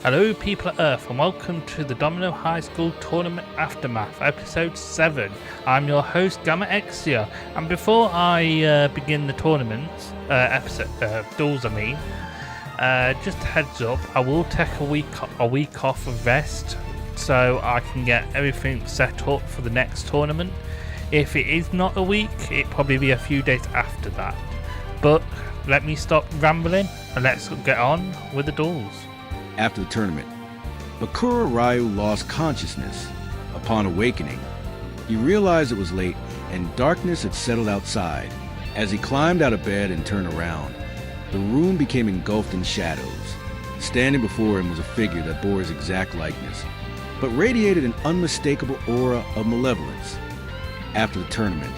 Hello people of Earth and welcome to the Domino High School Tournament Aftermath, Episode 7. I'm your host Gamma Exia, and before I begin the tournament, duels just a heads up, I will take a week off of rest so I can get everything set up for the next tournament. If it is not a week, it'll probably be a few days after that. But let me stop rambling and let's get on with the duels. After the tournament, Bakura Ryu lost consciousness. Upon awakening, he realized it was late and darkness had settled outside. As he climbed out of bed and turned around, the room became engulfed in shadows. Standing before him was a figure that bore his exact likeness, but radiated an unmistakable aura of malevolence. After the tournament,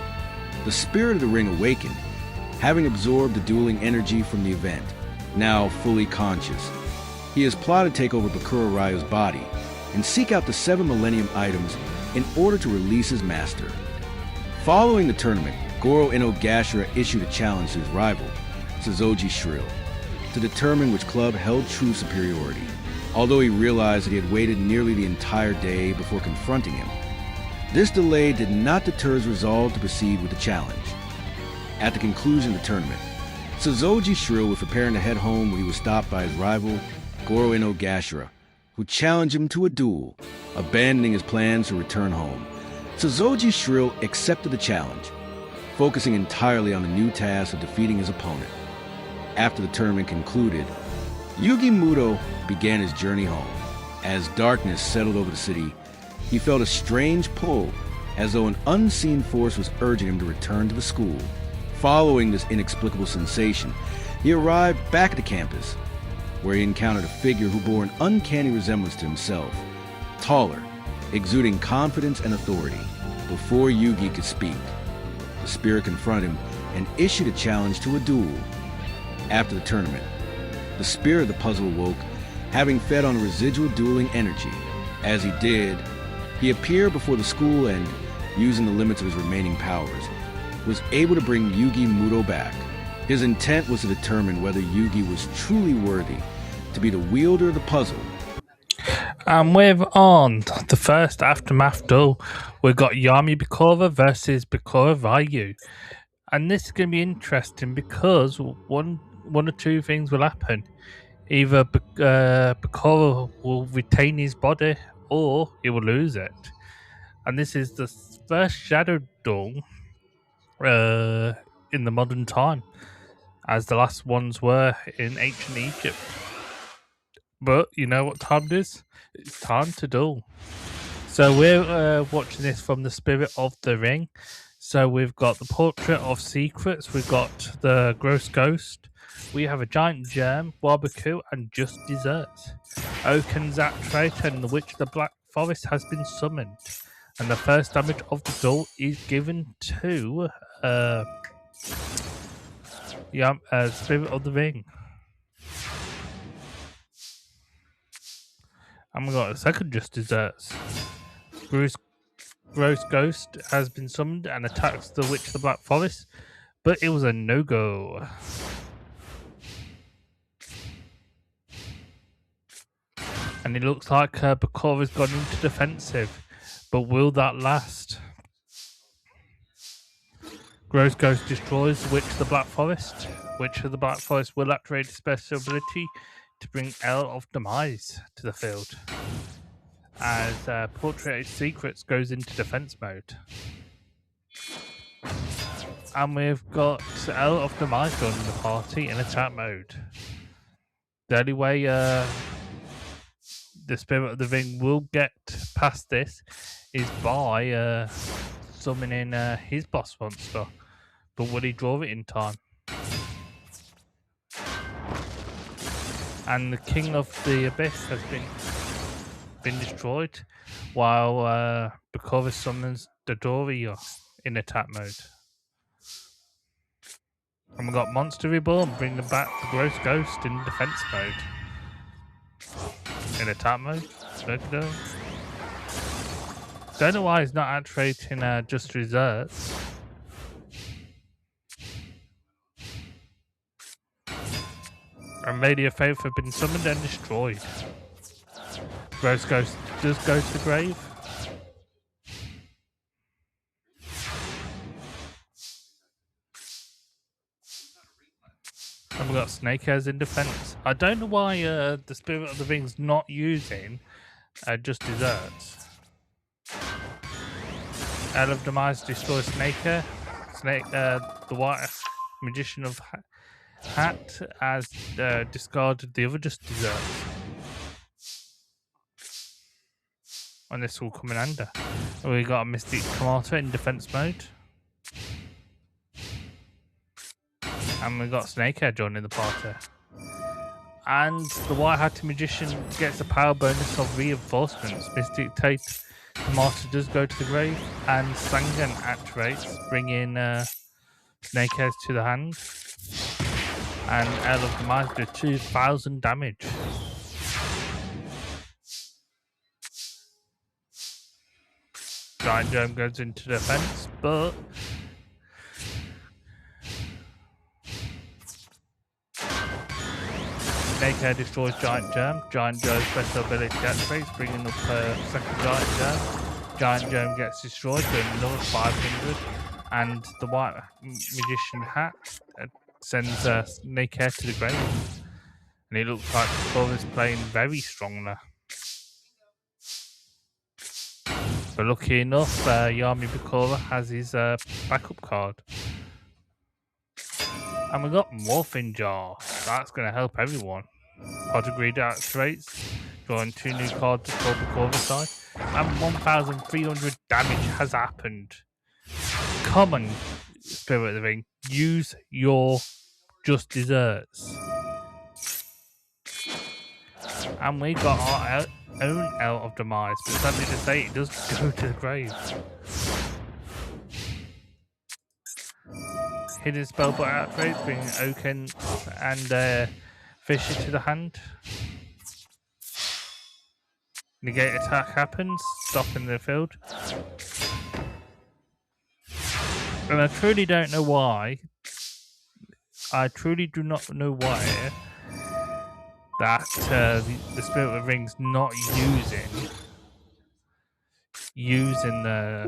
the spirit of the ring awakened, having absorbed the dueling energy from the event. Now fully conscious, he has plotted to take over Bakura Ryu's body and seek out the 7 Millennium items in order to release his master. Following the tournament, Goro Inogashira issued a challenge to his rival, Suzoji Shrill, to determine which club held true superiority. Although he realized that he had waited nearly the entire day before confronting him, this delay did not deter his resolve to proceed with the challenge. At the conclusion of the tournament, Suzoji Shrill was preparing to head home when he was stopped by his rival, Goro Inogashira, who challenged him to a duel, abandoning his plans to return home. Suzoji Shrill accepted the challenge, focusing entirely on the new task of defeating his opponent. After the tournament concluded, Yugioh began his journey home. As darkness settled over the city, he felt a strange pull, as though an unseen force was urging him to return to the school. Following this inexplicable sensation, he arrived back at the campus, where he encountered a figure who bore an uncanny resemblance to himself, taller, exuding confidence and authority. Before Yugioh could speak, the spirit confronted him and issued a challenge to a duel. After the tournament, the spirit of the puzzle awoke, having fed on a residual dueling energy. As he did, he appeared before the school and, using the limits of his remaining powers, was able to bring Yugioh back. His intent was to determine whether Yugioh was truly worthy to be the wielder of the puzzle. And we're on the first Aftermath duel. We've got Yami Bakura versus Bakura Ryu. And this is going to be interesting because one or two things will happen. Either Bakura will retain his body or he will lose it. And this is the first shadow duel in the modern time, as the last ones were in ancient Egypt. But you know what time it is? It's time to duel. So we're watching this from the Spirit of the Ring. So we've got the Portrait of Secrets, we've got the Gross Ghost, we have a Giant Germ, Barbecue, and Just Desserts. Oaken's Trait and the Witch of the Black Forest has been summoned. And the first damage of the duel is given to Spirit of the Ring. And we got a second Just Desserts. Gross Ghost has been summoned and attacks the Witch of the Black Forest, but it was a no-go. And it looks like Bakura's gone into defensive, but will that last? Gross Ghost destroys the Witch of the Black Forest. Witch of the Black Forest will activate its special ability to bring L of Demise to the field, as Portrait of Secrets goes into defense mode. And we've got L of Demise joining the party in attack mode. The only way the Spirit of the Ring will get past this is by summoning his boss monster. But will he draw it in time? And the King of the Abyss has been destroyed, while Bakura summons Dodoria in attack mode. And we've got Monster Reborn, bring them back to Gross Ghost in defense mode. In attack mode? No. Don't know why he's not activating Just Desserts. And Lady of Faith have been summoned and destroyed. Gross Ghost does go to the grave. And we got Snake Eyes in defense. I don't know why the Spirit of the Ring's not using just desserts. L of Demise destroys Snake Eye. The White Magician of Hat has discarded the other just desserts. And this will come in under. We got a Mystic Tomato in defense mode. And we got Snake Eye joining the party. And the White Hatted Magician gets a power bonus of reinforcements. Mystic Tomato does go to the grave. And Sangan activates, bringing Snake Eyes to the hand. And L of Demise do 2,000 damage. Giant Germ goes into defense, but Snake Eye destroys Giant Germ. Giant Germ's special ability activates, bringing up second Giant Germ. Giant Germ gets destroyed, doing another 500. And the White Magician Hat sends Snake Eye to the grave. And it looks like Corvus playing very strong there. But lucky enough, Yami Bakura has his backup card. And we got Morphin Jar. That's going to help everyone. Pot of Greed activates, drawing 2 new cards for Bakura side. And 1,300 damage has happened. Come on, Spirit of the Ring. Use your just desserts. And we got our own L of Demise, but sadly to say, it does go to the grave. Hidden spell but activates, bringing Oaken and Fisher to the hand. Negate attack happens, stopping the field. And I truly don't know why. I truly do not know why that the Spirit of the Ring's not using the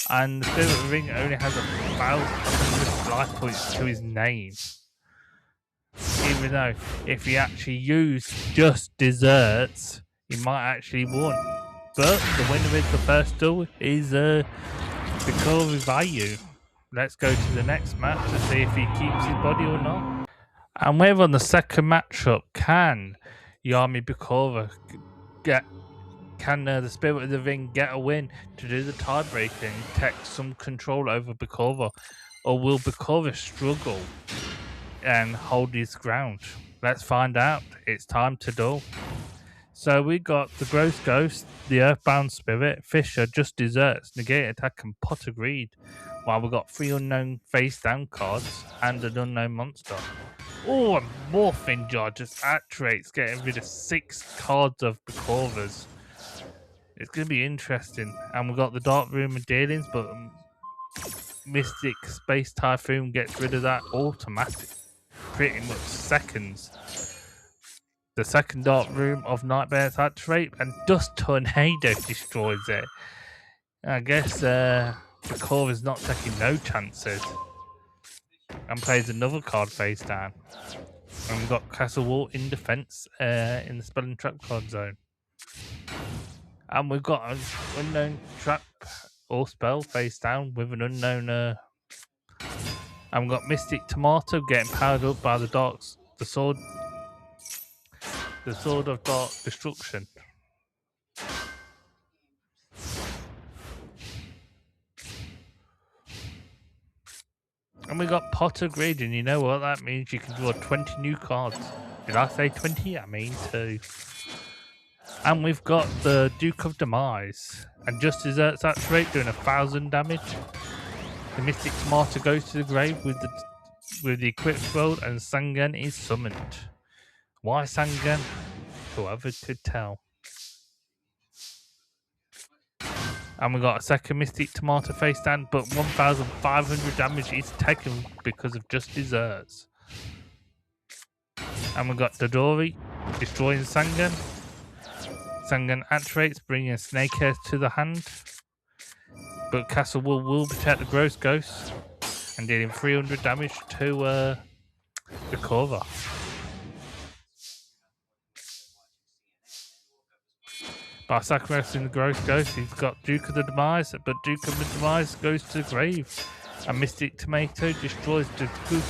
and the Spirit of the Ring only has 1,100 life points to his name. Even though if he actually used just desserts, he might actually win. But the winner is the first duel is because of value. Let's go to the next match to see if he keeps his body or not. And we're on the second matchup. Can Yami Bakura can the Spirit of the Ring get a win to do the tiebreaker and take some control over Bakura? Or will Bakura struggle and hold his ground? Let's find out. It's time to duel. So we got the Gross Ghost, the Earthbound Spirit, Fisher, Just Desserts, Negate Attack, and Pot of Greed. While we got 3 unknown face down cards and an unknown monster. Oh, and Morphin Jar just activates, getting rid of 6 cards of Bakura's. It's going to be interesting. And we got the Dark Room of Dealings, but Mystic Space Typhoon gets rid of that automatic. Pretty much seconds. The second Dark Room of Nightmares activate, and Dust Tornado destroys it. I guess Bakura is not taking no chances. And plays another card face down. And we've got Castle Wall in defense in the Spell and Trap card zone. And we've got an unknown trap or spell face down with an unknown. And we've got Mystic Tomato getting powered up by the sword of Dark Destruction. And we got Pot of Greed, and you know what that means? You can draw 20 new cards. Did I say 20? I mean 2. And we've got the Duke of Demise. And Just Desserts activate, doing 1,000 damage. The Mystic Tomato goes to the grave with the equipped world, and Sangan is summoned. Why Sangan? Whoever could tell. And we got a second Mystic Tomato face down, but 1,500 damage is taken because of Just Desserts. And we've got Dodori destroying Sangan. Sangan activates, bringing Snake Hairs to the hand. But Castle will protect the Gross Ghost and dealing 300 damage to Recover. By sacrificing the Gross Ghost, he's got Duke of the Demise, but Duke of the Demise goes to the grave. And Mystic Tomato destroys Duduku.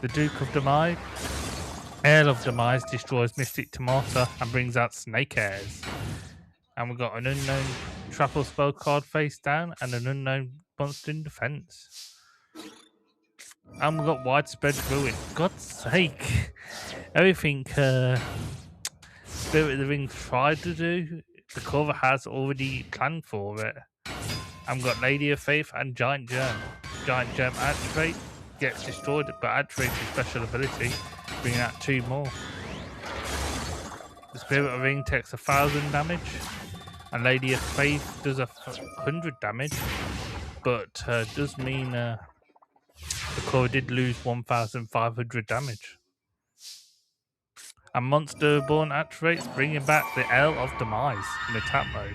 The Duke of Demise, Earl of Demise destroys Mystic Tomato and brings out Snake Hairs. And we've got an unknown Trapple spell card face down and an unknown monster in defense. And we've got Widespread Ruin. God's sake. Everything Spirit of the Ring tried to do, the cover has already planned for it. And we've got Lady of Faith and Giant Germ. Giant Germ activate, gets destroyed, but activates his special ability, bringing out 2 more. The Spirit of the Ring takes 1,000 damage, and Lady of Faith does 100 damage, but does mean the core did lose 1,500 damage. And Monster Born activates, bringing back the Earl of Demise in attack mode.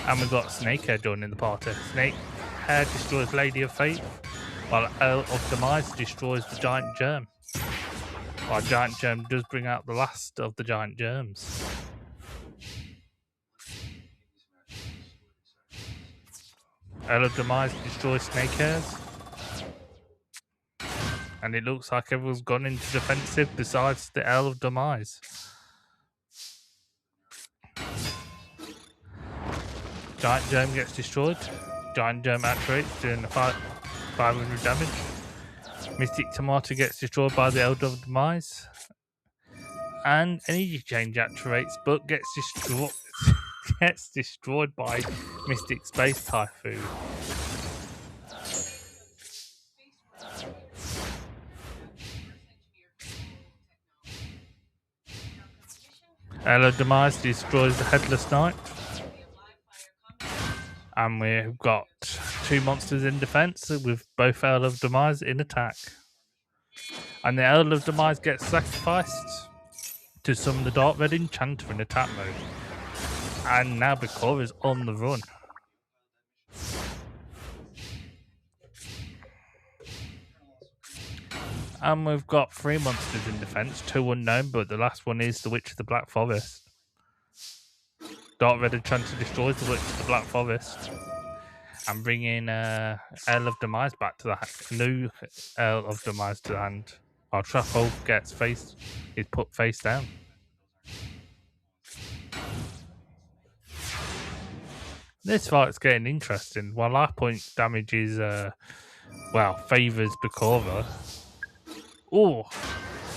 And we've got Snakehair joining the party. Snakehair destroys Lady of Faith, while Earl of Demise destroys the Giant Germ. While Giant Germ does bring out the last of the Giant Germs. Earl of Demise destroys Snakehairs. And it looks like everyone's gone into defensive besides the Earl of Demise. Giant Germ gets destroyed. Giant Germ activates, doing 500 damage. Mystic Tomato gets destroyed by the Elder of Demise. And Energy Change activates, but gets destroyed by Mystic Space Typhoon. Earl of Demise destroys the Headless Knight. And we've got 2 monsters in defense with both Earl of Demise in attack. And the Earl of Demise gets sacrificed to summon the Dark Red Enchanter in attack mode. And now Bakura is on the run. And we've got 3 monsters in defense, 2 unknown, but the last one is the Witch of the Black Forest. Dark Red Enchanter destroys the Witch of the Black Forest. And bringing Earl of Demise back to the hand. New Earl of Demise to the hand. Our Trapple is put face down. This fight's getting interesting. While life point damage is, favours Bakura. Oh,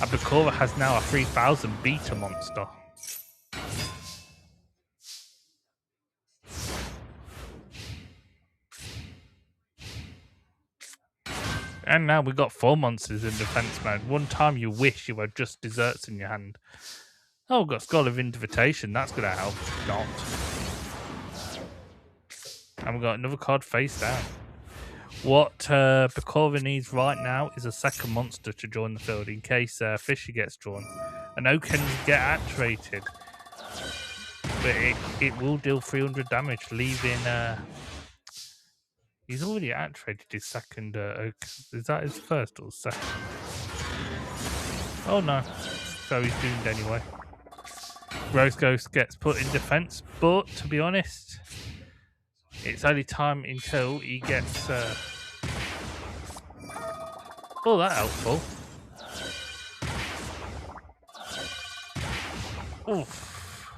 and Bakura has now a 3,000 beta monster. And now we've got 4 monsters in defense mode. One time you wish you had just desserts in your hand. Oh, we've got Skull of Invitation. That's going to help. Not. And we've got another card face down. What Bakura needs right now is a second monster to join the field in case Fisher gets drawn. And Oaken get activated. But it will deal 300 damage, leaving... He's already activated his second Oak. Is that his first or second? Oh no. So he's doomed anyway. Rose Ghost gets put in defense, but to be honest, it's only time until he gets... Oh, that's helpful. Oof.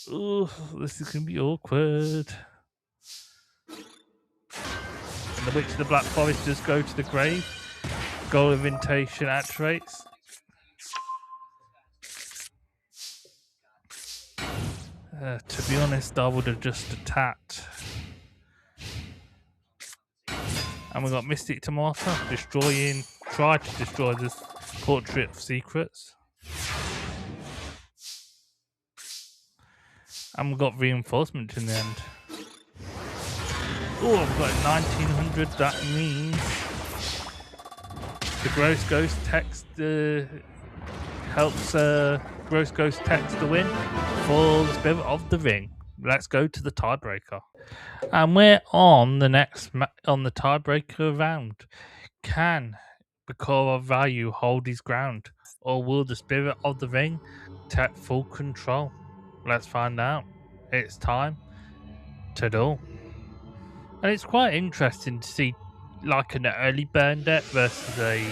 Ooh, this is going to be awkward. And the Witch of the Black Forest does go to the grave. Goal of Invitation activates. To be honest, I would have just attacked. And we've got Mystic Tomato tried to destroy this Portrait of Secrets. And we got reinforcement in the end. Oh, I've got 1900. That means the Gross Ghost text helps Gross Ghost text the win for the Spirit of the Ring. Let's go to the tiebreaker. And we're on the next on the tiebreaker round. Can Bakura Ryu hold his ground, or will the Spirit of the Ring take full control? Let's find out. It's time to duel. And it's quite interesting to see like an early burn deck versus a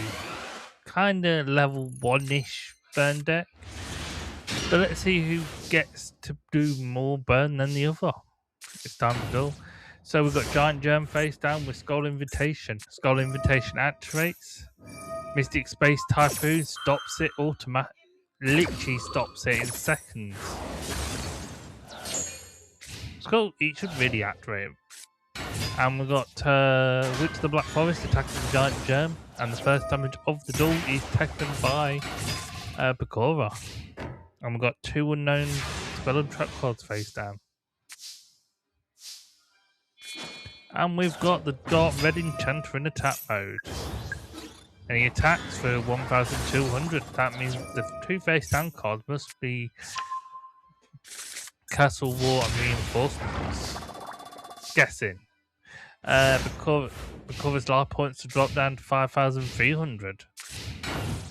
kind of level 1-ish burn deck. But let's see who gets to do more burn than the other. It's time to duel. So we've got Giant Germ face down with Skull Invitation. Skull Invitation activates. Mystic Space Typhoon stops it literally stops it in seconds. Skull, it should really activate it. And we've got Witch of the Black Forest attacking the Giant Germ. And the first damage of the duel is taken by Bakura. And we've got 2 unknown spell and trap cards face down. And we've got the Dark Red Enchanter in attack mode. And he attacks for 1200. That means the 2 face down cards must be Castle War and Reinforcements. Guessing. Bakura's life points to drop down to 5300.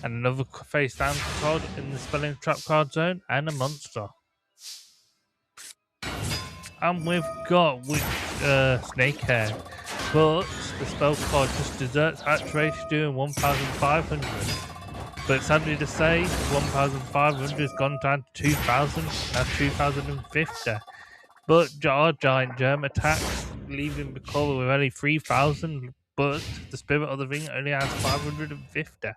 And another face down card in the spelling trap card zone, and a monster. And we've got Snakehair, but the spell card just deserts activation doing 1500. But sadly to say, 1500 has gone down to 2000, now 2050. But our Giant Germ attacks, leaving Bakura with only 3000, but the Spirit of the Ring only has 550.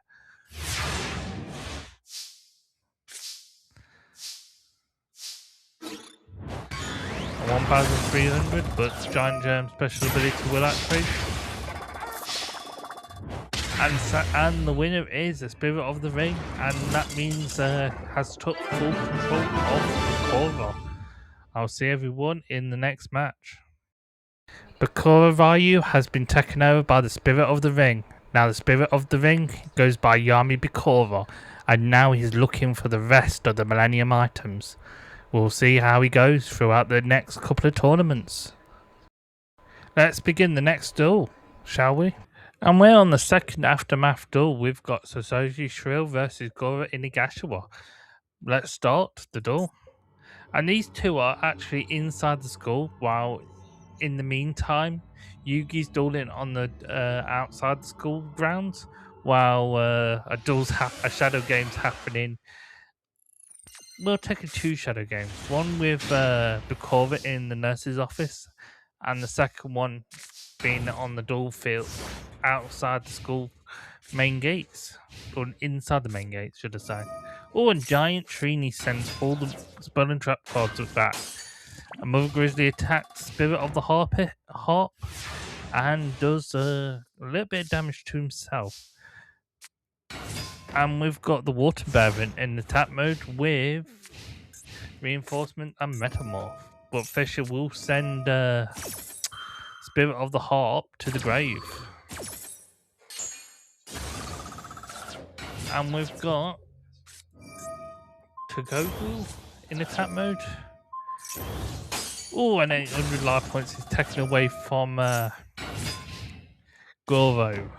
1300, but Giant Germ special ability will activate. And the winner is the Spirit of the Ring, and that means has took full control of Bakura. I'll see everyone in the next match. Bakura Ryu has been taken over by the Spirit of the Ring. Now the Spirit of the Ring goes by Yami Bakura, and now he's looking for the rest of the Millennium items. We'll see how he goes throughout the next couple of tournaments. Let's begin the next duel, shall we? And we're on the second Aftermath duel. We've got Satoshi Shrill versus Goro Inagashima. Let's start the duel. And these two are actually inside the school, while in the meantime, Yugi's dueling on the outside the school grounds, while a shadow game's happening. We're taking 2 shadow games. One with Bakura in the nurse's office, and the second one being on the duel field outside the school main gates, or inside the main gates, should I say. Oh, and Giant Trini sends all the spell and trap cards with that. And Mother Grizzly attacks Spirit of the Harp and does a little bit of damage to himself. And we've got the Water Baron in attack mode with Reinforcement and Metamorph. But Fisher will send Spirit of the Harp to the grave. And we've got Togoku in attack mode. Oh, and 800 life points is taken away from Goro.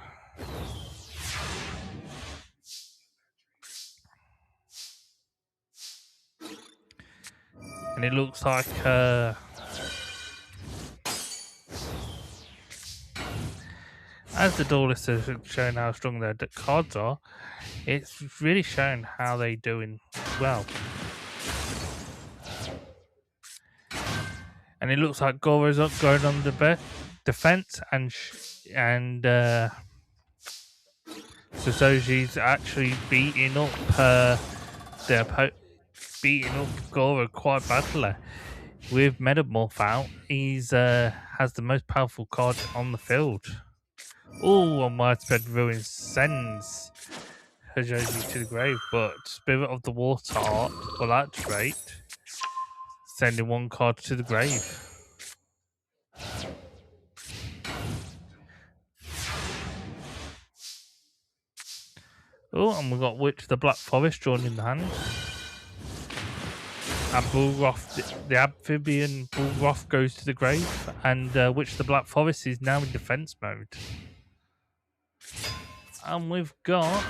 And it looks like as the Duelist has shown how strong their cards are, it's really shown how they're doing well. And it looks like Goro's up going on the defense, and Sasoshi's actually beating up Goro quite badly. With Metamorph out, he's has the most powerful card on the field. Oh, and Widespread Ruin sends Hajoji to the grave, but Spirit of the Water Art will activate, sending one card to the grave. Oh, and we've got Witch of the Black Forest drawn in the hand. And Bullroth, the amphibian Bullroth goes to the grave, and Witch of the Black Forest is now in defense mode. And we've got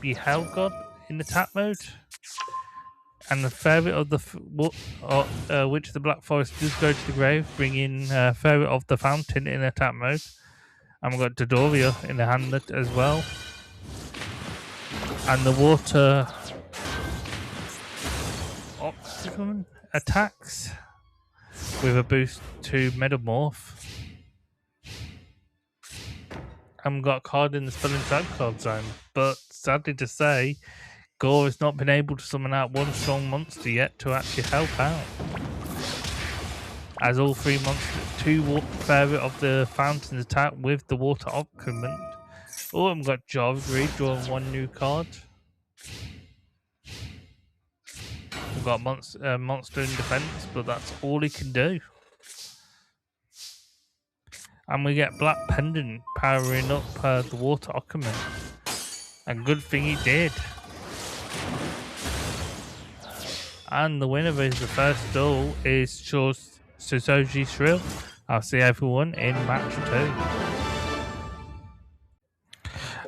Beheld God in attack mode. And the Fairy of the Witch of the Black Forest does go to the grave, bringing Fairy of the Fountain in attack mode. And we've got Dodoria in the hand as well. And the Water Oxygen attacks with a boost to Metamorph. And we've got a card in the Spell and Trap card zone. But sadly to say, Gore has not been able to summon out one strong monster yet to actually help out. As all three monsters, two Fairy of the Fountains attack with the Water Occupant. Oh, and we've got Jarvis drawing one new card. We've got monster in defense, but that's all he can do. And we get Black Pendant powering up the Water Occupant. And good thing he did. And the winner of the first duel is Suzoji Shrill. I'll see everyone in match 2.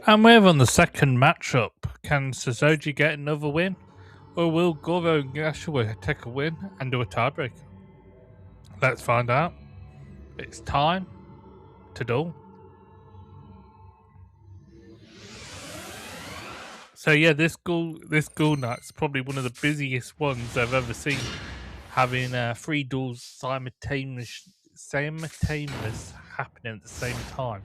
And we're on the second matchup. Can Suzoji get another win? Or will Goro and Yashua take a win and do a tiebreaker? Let's find out. It's time to duel. So yeah, this Ghoul Night's probably one of the busiest ones I've ever seen, having 3 duels simultaneous happening at the same time.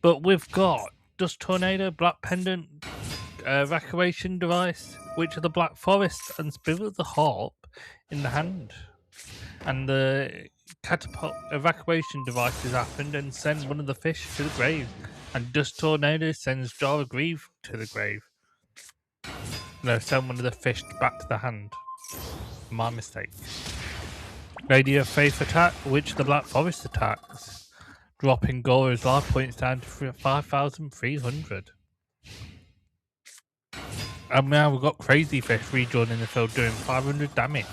But we've got Dust Tornado, Black Pendant, Evacuation Device, Witch of the Black Forest, and Spirit of the Harp in the hand. And the Catapult Evacuation Devices happened and send one of the fish to the grave. And Dust Tornado sends Jar of Grief to the grave. No, send one of the fish back to the hand. My mistake. Lady of Faith attack, Witch of the Black Forest attacks. Dropping Goro's life points down to 5,300. And now we've got Crazy Fish rejoining in the field doing 500 damage.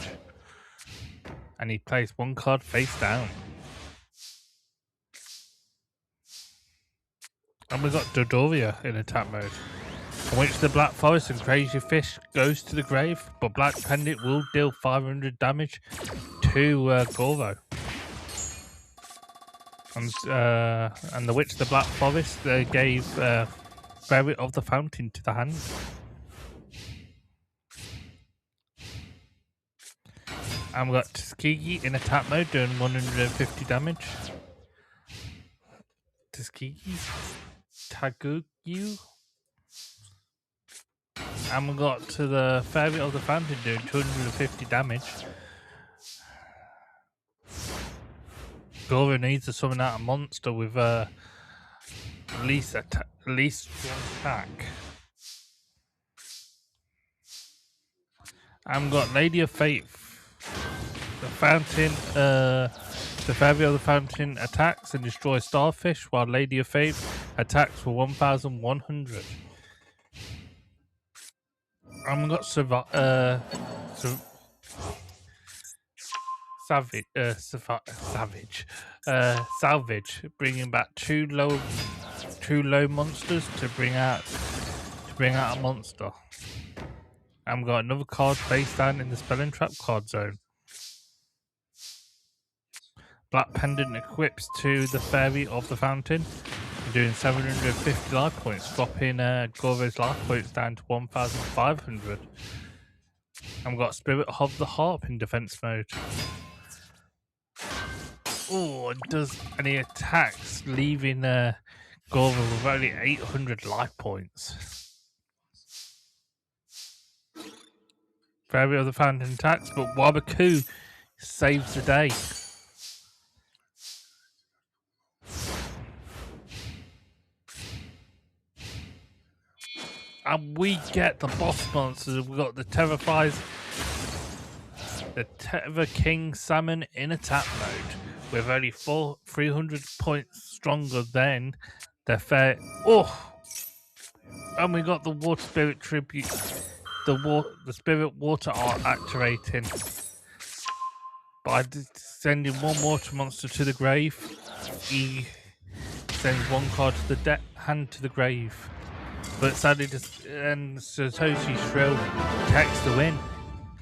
And he plays one card face down. And we've got Dodoria in attack mode, in which the Black Forest and Crazy Fish goes to the grave, but Black Pendant will deal 500 damage to Goro. And the Witch of the Black Forest gave Fairy of the Fountain to the hand. And we've got Tuskegee in attack mode doing 150 damage. Tuskegee. Tagugu. And we got to the Fairy of the Fountain doing 250 damage. Goro needs to summon out a monster with at least one attack. And we got Lady of Faith. The Fountain, the Fairy of the Fountain attacks and destroys Starfish, while Lady of Faith attacks for 1,100. And we got Salvage, bringing back two low monsters to bring out a monster. And we got another card face down in the Spell and Trap card zone. Black Pendant equips to the Fairy of the Fountain, doing 750 life points, dropping Goro's life points down to 1,500. And we've got Spirit of the Harp in defense mode. Oh, and he attacks, leaving Goro with only 800 life points. Fairy of the Fountain attacks, but Wabaku saves the day. And we get the boss monsters. We've got the Terrifies The Tether King Salmon in attack mode. With only 300 points stronger than the fair. Oh! And we got the Water Spirit tribute. The Spirit Water art activating. By sending one water monster to the grave, he sends one card to the hand to the grave. But sadly, and Satoshi Shrill takes the win,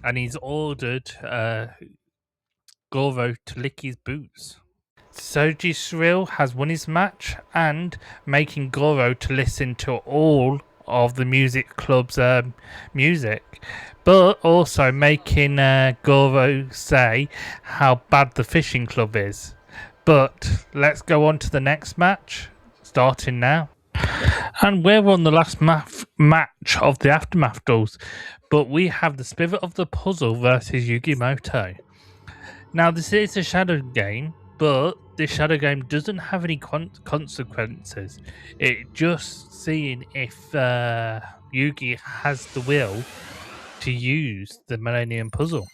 and he's ordered Goro to lick his boots. Soji Shrill has won his match and making Goro to listen to all of the music club's music, but also making Goro say how bad the fishing club is. But let's go on to the next match, starting now. And we're on the last match of the Aftermath duels, but we have the Spirit of the Puzzle versus Yugioh. Now, this is a shadow game, but this shadow game doesn't have any consequences. It's just seeing if Yugi has the will to use the Millennium Puzzle.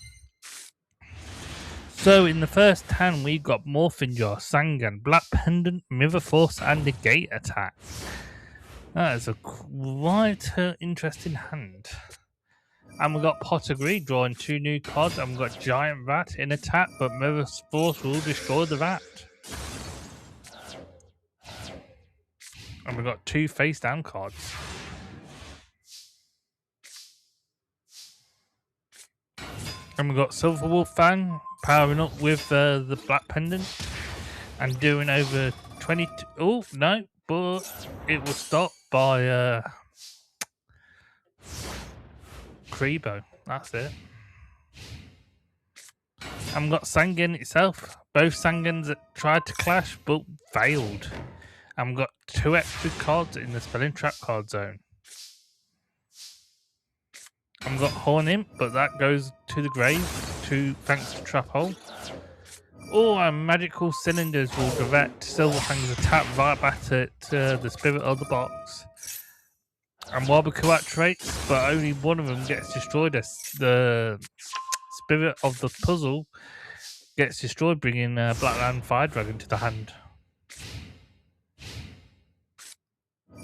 So in the first hand, we got Morphin Jaw, Sangan, Black Pendant, Mirror Force, and Negate Attack. That is a quite interesting hand. And we got Potter Greed drawing 2 new cards, and we got Giant Rat in attack, but Mirror Force will destroy the rat. And we got 2 face down cards. And we got Silver Wolf Fang powering up with the Black Pendant and doing over 20. Oh no, but it was stopped by Kribo. That's it. And we got Sangan itself. Both Sangans that tried to clash but failed. And we got 2 extra cards in the Spelling Trap card zone. And we got Horn Imp, but that goes to the grave thanks to Trap Hole. Oh, and Magical Cylinders will direct Silverfang's attack right back at the Spirit of the Box. And Wabaku activates, but only one of them gets destroyed. The Spirit of the Puzzle gets destroyed, bringing Blackland Fire Dragon to the hand.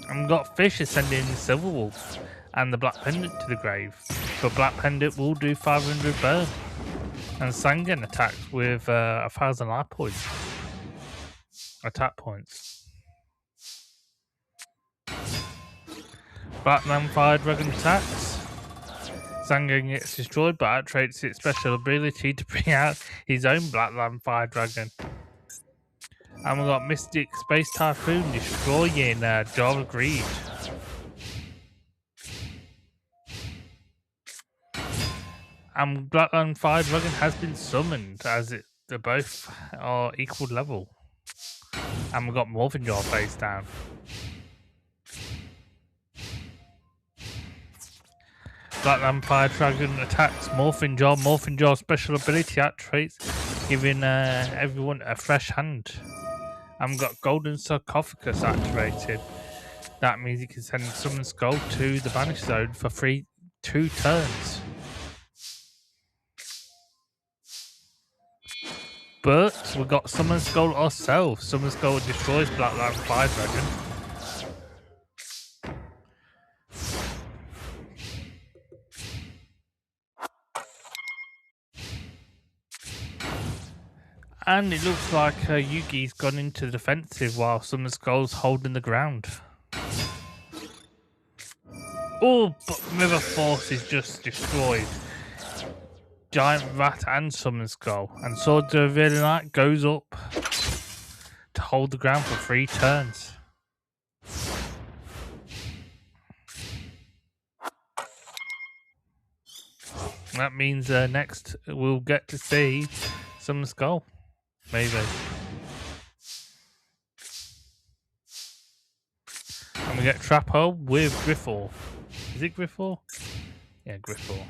And we got Fish sending Silver Wolf and the Black Pendant to the grave. But Black Pendant will do 500 burn. And Sangan attacks with 1,000 life points. Attack points. Blackland Fire Dragon attacks. Sangan gets destroyed, but activates its special ability to bring out his own Blackland Fire Dragon. And we got Mystic Space Typhoon destroying Java Greed. And Blackland Fire Dragon has been summoned as they both are equal level. And we got Morphin Jaw face down. Blackland Fire Dragon attacks Morphin Jaw. Morphin Jaw special ability activates, giving everyone a fresh hand. And we've got Golden Sarcophagus activated. That means you can send Summon Skull to the Banish Zone for 2 turns. But we've got Summon Skull ourselves. Summon Skull destroys Blackland Fire Dragon. And it looks like Yugi's gone into the defensive while Summon Skull's holding the ground. Oh, but Mirror Force is just destroyed. Giant Rat and Summon Skull. And Swords of Really Light goes up to hold the ground for 3 turns. That means next we'll get to see Summon Skull. Maybe. And we get Trap Hole with Griffle. Is it Griffle? Yeah, Griffle.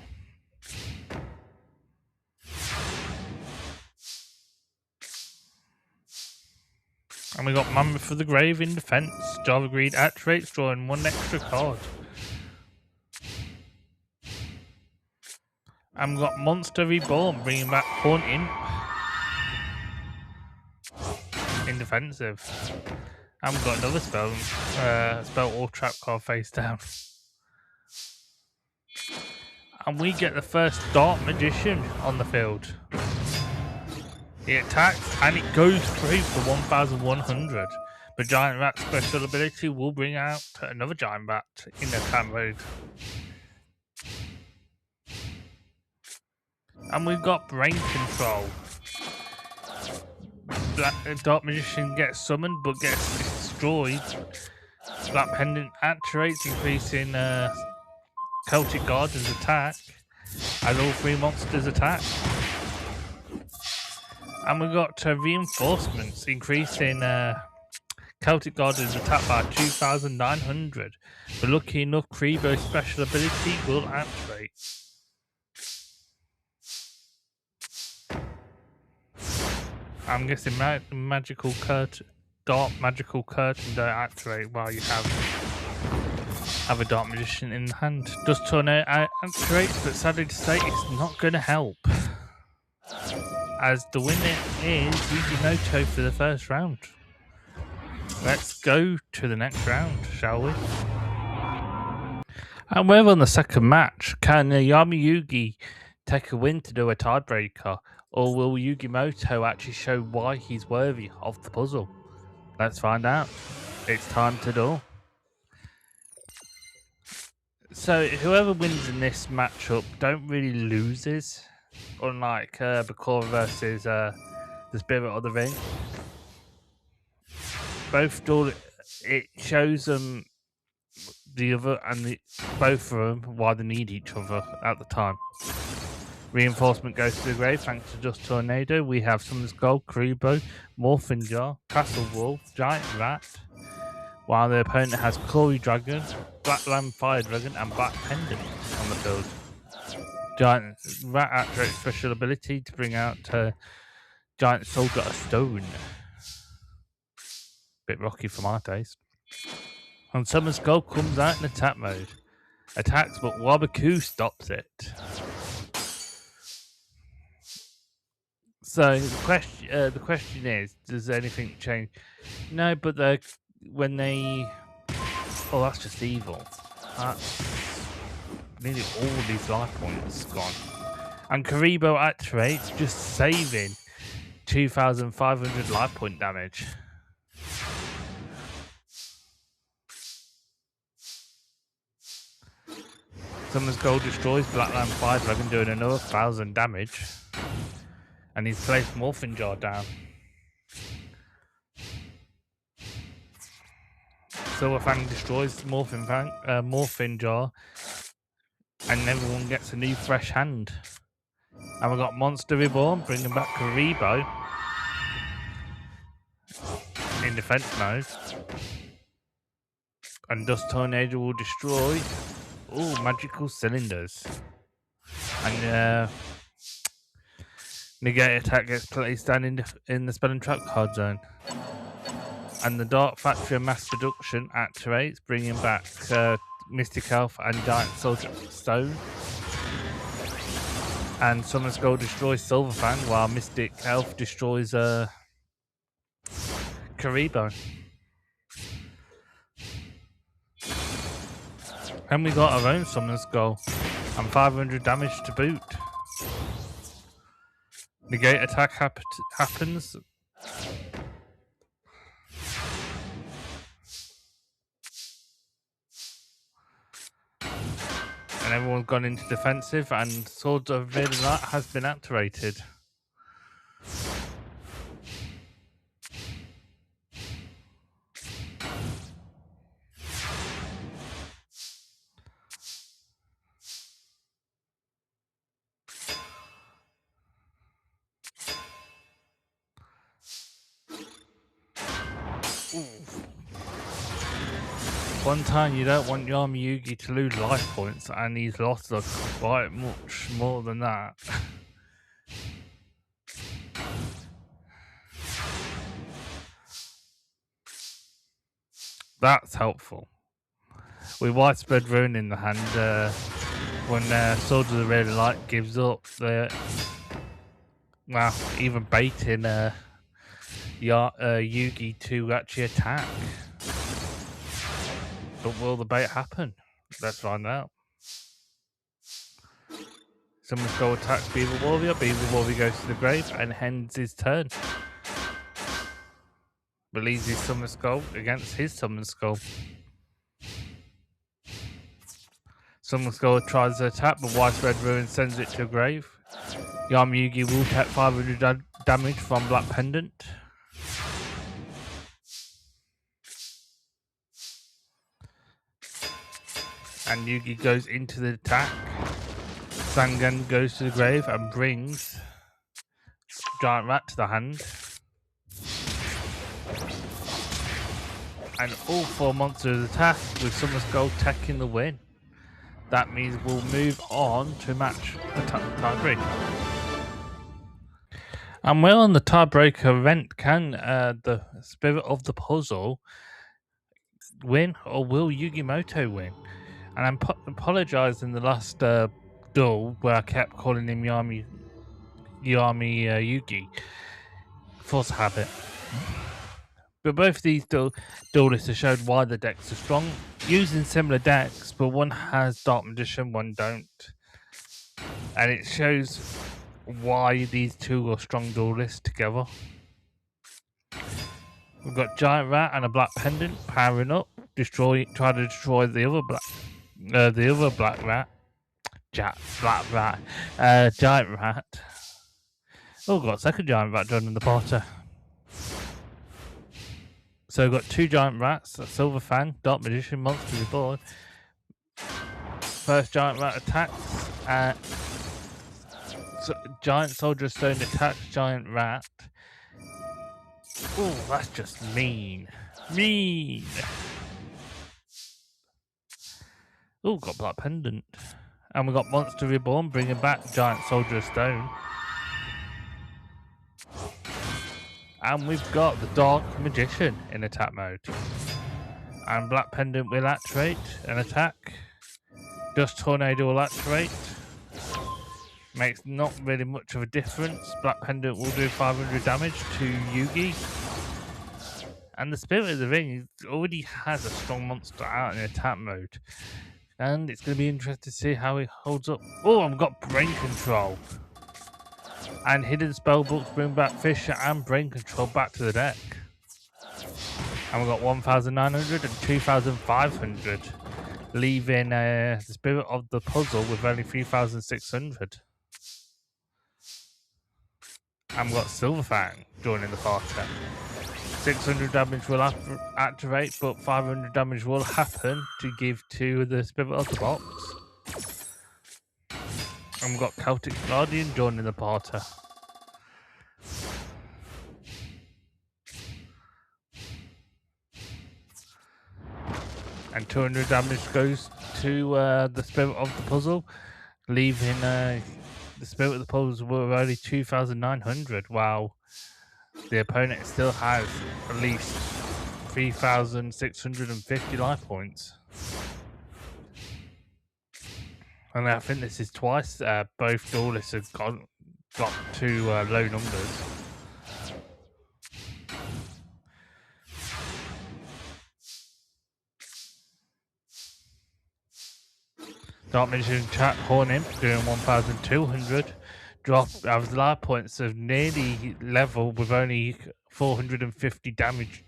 And we got Mammoth for the Grave in defense. Java Greed activates, drawing 1 extra card. And we've got Monster Reborn, bringing back Horn Imp. In defensive. And we've got another spell. Spell all trap card face down. And we get the first Dark Magician on the field. He attacks and it goes through for 1,100. But Giant Rat's special ability will bring out another Giant Rat in attack mode. And we've got Brain Control. Dark Magician gets summoned but gets destroyed. Black Pendant activates, increasing Celtic Guardian's attack. And all 3 monsters attack. And we've got reinforcements, increasing Celtic Guardian's attack by 2,900. But lucky enough, Kribo's special ability will activate. I'm guessing magical curtain, dark magical curtain don't activate while you have a Dark Magician in hand. Dust Tornado activates, but sadly to say it's not going to help. As the winner is Yugioh for the first round. Let's go to the next round, shall we? And we're on the second match. Can Yami Yugi take a win to do a tiebreaker? Or will Yugimoto actually show why he's worthy of the puzzle? Let's find out. It's time to duel. So whoever wins in this matchup don't really loses. Unlike Bakura versus the Spirit of the Ring. Both duel, it shows them the other and both of them why they need each other at the time. Reinforcement goes to the grave thanks to Dust Tornado. We have Summon's Gold, Kribo, Morphin Jar, Castle Wolf, Giant Rat, while the opponent has Cory Dragon, Black Lamb Fire Dragon, and Black Pendant on the field. Giant Rat activates special ability to bring out Giant Soldier of Stone. Bit rocky for my taste. And Summon's Gold comes out in attack mode. Attacks, but Wabaku stops it. So the question is, does anything change? No, but when they, oh, that's just evil. That's nearly all these life points gone. And Kribo activates, just saving 2,500 life point damage. Summon's Gold destroys Black Lamb Fire Dragon, doing another 1,000 damage. And he's placed Morphin Jar down. Silverfang destroys Morphin Jar. And everyone gets a new fresh hand. And we've got Monster Reborn, bringing back Kribo. In defense mode. And Dust Tornado will destroy magical cylinders. And negate attack gets placed down in the spell and trap card zone. And the Dark Factory of Mass Production activates, bringing back Mystic Elf and Giant Soldier Stone. And Summon's Gold destroys Silverfang, while Mystic Elf destroys Kribo. And we got our own Summon's Gold and 500 damage to boot. Negate attack happens. And everyone's gone into defensive, and Swords of Vidalite has been activated. One time you don't want Yami Yugi to lose life points, and he's lost quite much more than that. That's helpful. With Widespread Ruin in the hand, when Soldiers of Really Light gives up, well, even baiting Yugi to actually attack. But will the bait happen? Let's find out. Someone's go attacks Beaver Warrior. Beaver Warrior goes to the grave and ends his turn. Releases his Summon Skull against his Summon Skull. Summon Skull tries to attack, but White Red Ruin sends it to a grave. Yugi will take 500 damage from Black Pendant. And Yugi goes into the attack. Sangan goes to the grave and brings Giant Rat to the hand. And all 4 monsters attack with Summon Skull taking the win. That means we'll move on to match the tiebreaker. And we're on the tiebreaker event. Can the Spirit of the Puzzle win, or will Yugimoto win? And I'm apologise in the last duel where I kept calling him Yugi. Force habit. But both these duelists have showed why the decks are strong, using similar decks, but one has Dark Magician, one don't. And it shows why these two are strong duelists together. We've got Giant Rat and a Black Pendant powering up, try to destroy the other black rat. Giant Rat. Oh, got a second Giant Rat joining the Potter. So we've got two Giant Rats, a Silver Fang, Dark Magician, Monster Reborn. First Giant Rat attacks. Giant Soldier of Stone attacks Giant Rat. Oh, that's just mean. Mean! Oh, got Black Pendant. And we got Monster Reborn bringing back Giant Soldier of Stone. And we've got the Dark Magician in attack mode. And Black Pendant will activate and attack. Dust Tornado will activate. Makes not really much of a difference. Black Pendant will do 500 damage to Yugi. And the Spirit of the Ring already has a strong monster out in attack mode. And it's going to be interesting to see how he holds up. Oh, I've got Brain Control. And Hidden Spellbooks bring back Fisher and Brain Control back to the deck. And we've got 1,900 and 2,500. Leaving the Spirit of the Puzzle with only 3,600. And we've got Silver Fang joining the party. 600 damage will activate, but 500 damage will happen to give to the Spirit of the Box. And we've got Celtic Guardian joining the party. And 200 damage goes to the Spirit of the Puzzle, leaving the Spirit of the Puzzle with only 2,900. Wow. The opponent still has at least 3,650 life points. And I think this is twice both duelists have got to low numbers. Dark Magician Chat Horn Imp doing 1,200. Drop average life points of nearly level with only 450 damage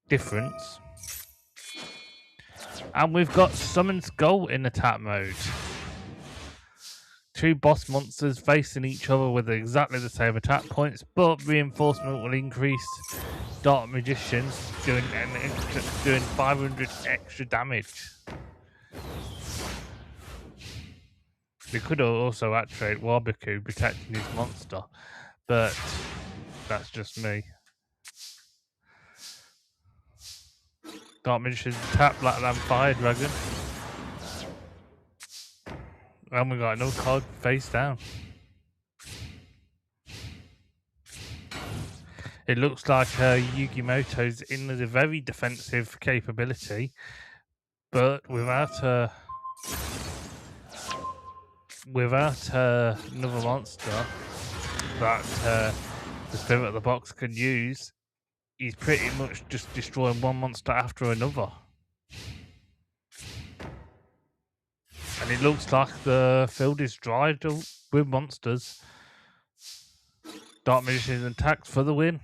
difference. And we've got Summon Skull in attack mode. Two boss monsters facing each other with exactly the same attack points, but reinforcement will increase Dark Magicians doing 500 extra damage. They could also activate Wabiku protecting his monster, but that's just me. Dark Magician's tap Blackland Fire Dragon. And we got another card face down. It looks like Yugimoto's in with a very defensive capability, but without without another monster that the spirit of the box can use, he's pretty much just destroying one monster after another. And it looks like the field is dried up with monsters. Dark Magician attacks for the win.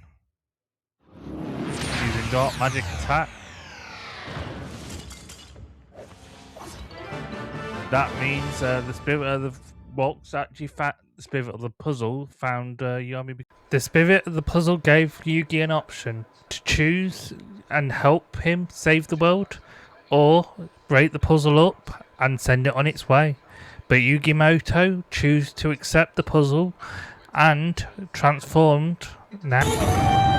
Using Dark Magic attack. That means the spirit of the box actually the spirit of the puzzle found Yami. The spirit of the puzzle gave Yugi an option to choose and help him save the world, or break the puzzle up and send it on its way. But Yugimoto chose to accept the puzzle and transformed now.